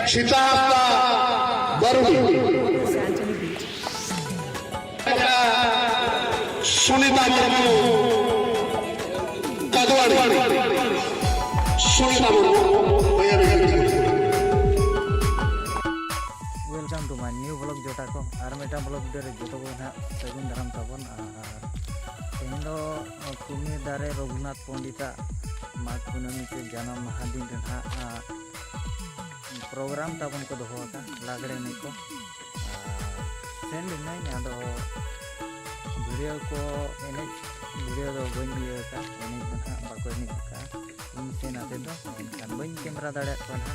Sita बरुणी Sunita Murmu कदवाड़ी Sunita Murmu welcome two माय new blog जोटा को और मेटा ब्लॉग रे जोटो को ना सगुन धरम तबन तेहन दो कुमी दारे रघुनाथ पंडिता माघ कुनमी से जन्म महादिन रहा प्रोग्राम तबन को दोहो का लागड़े ने को सेन नहीं आदो वीडियो को एने वीडियो दो बन दिया का एने बना बाको एने का इन से नाते दो एनखान बन कैमरा दाड़े को ना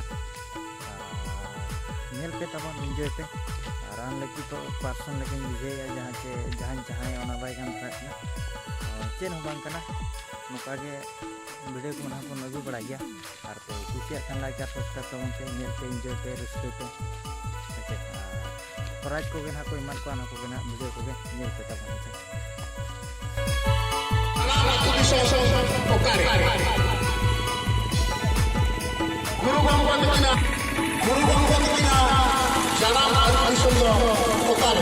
नेल पे तबन एंजॉय पे रान लगी तो पर्सन लेकिन बुझेया जहाँ से जहाँ ओना बाय गान था चेन हो बांग कना नुका के वीडियो को ना को नगु बड़ा गया और तो कुछ खान लाइक और सब्सक्राइब तबन पे नेल पे एंजॉय पे रस्ते पे ओके प्राइज को ना कोई मान को ना को ना वीडियो को नेल पे तबन से गुरु गंगोत्रीना जानाम अनुसंध ओकार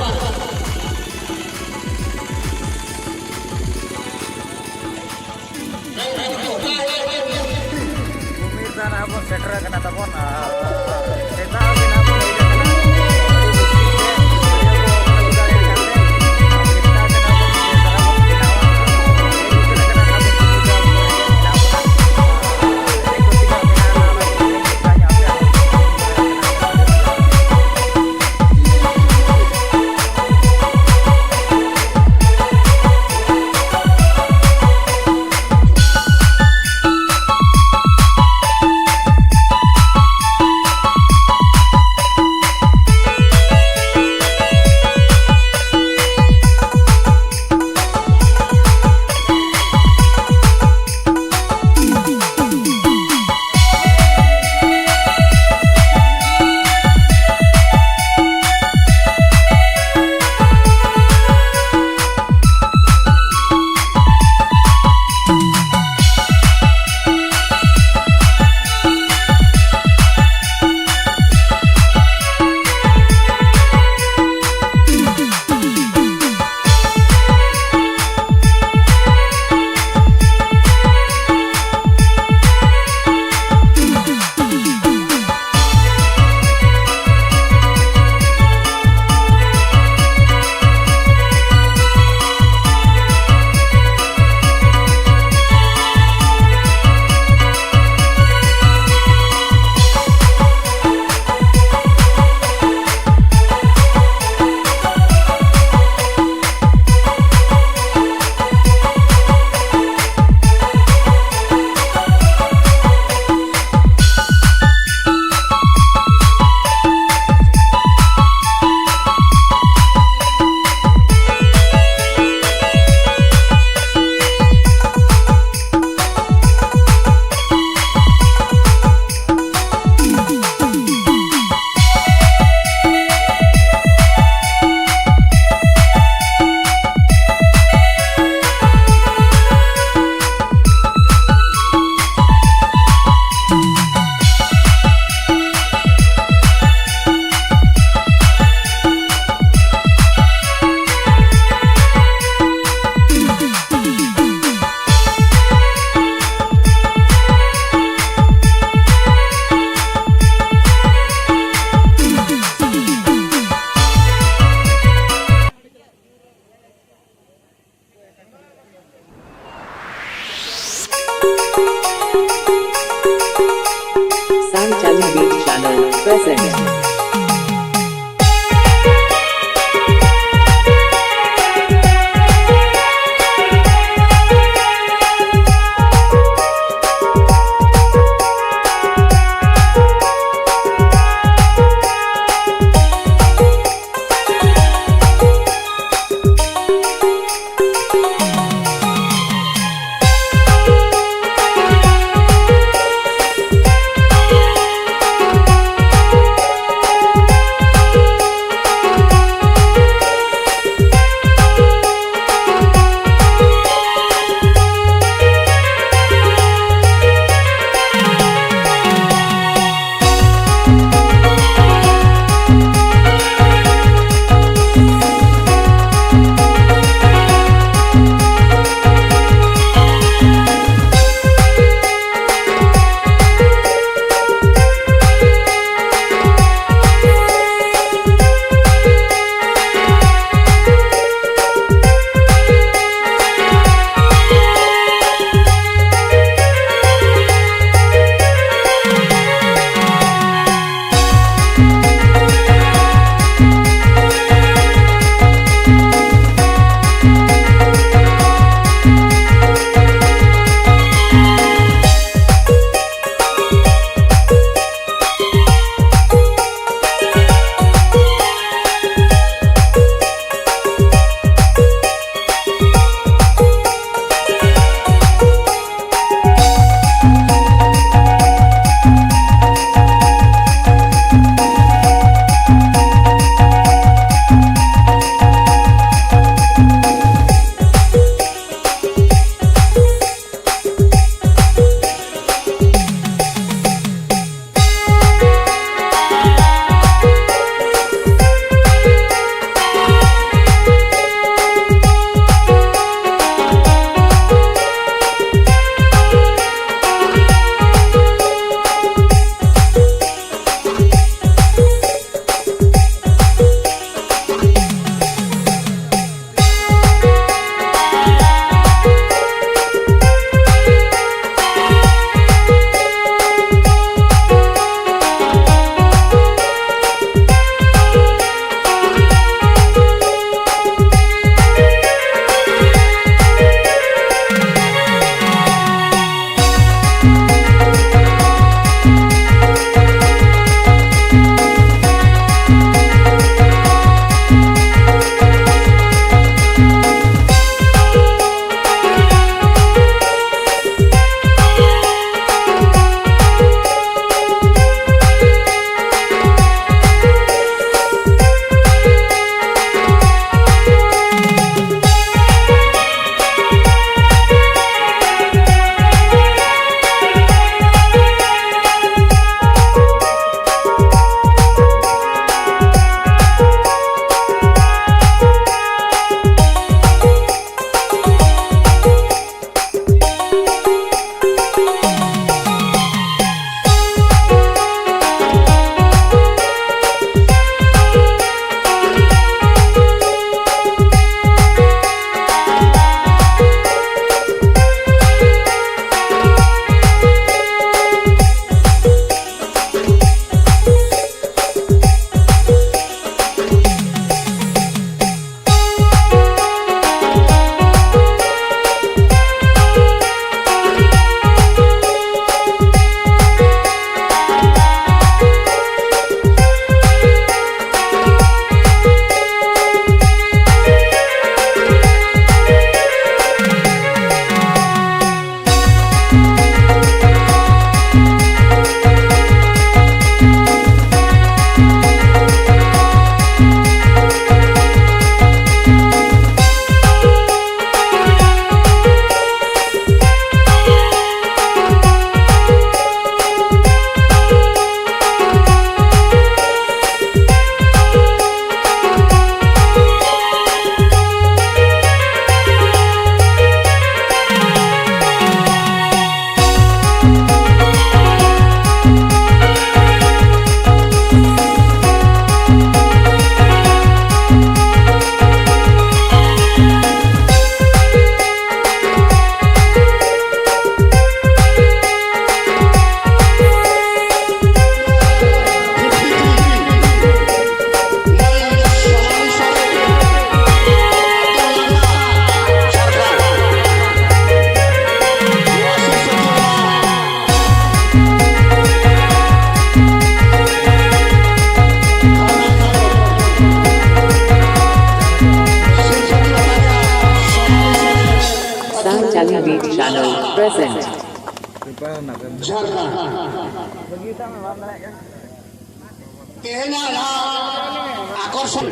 उम्मीदवार आपन सेटर कना तबन सेटा बिना channel present. present. झारखंड तेहना आकर्षण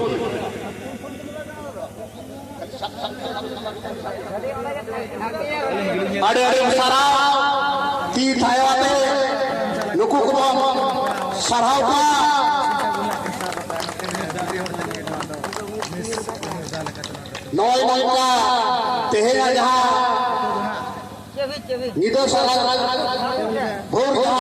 अड़े अड़े सारा ती थायवाते नुकु को सराव का नॉय नॉय का तेहना जहाँ निदो सारा भोर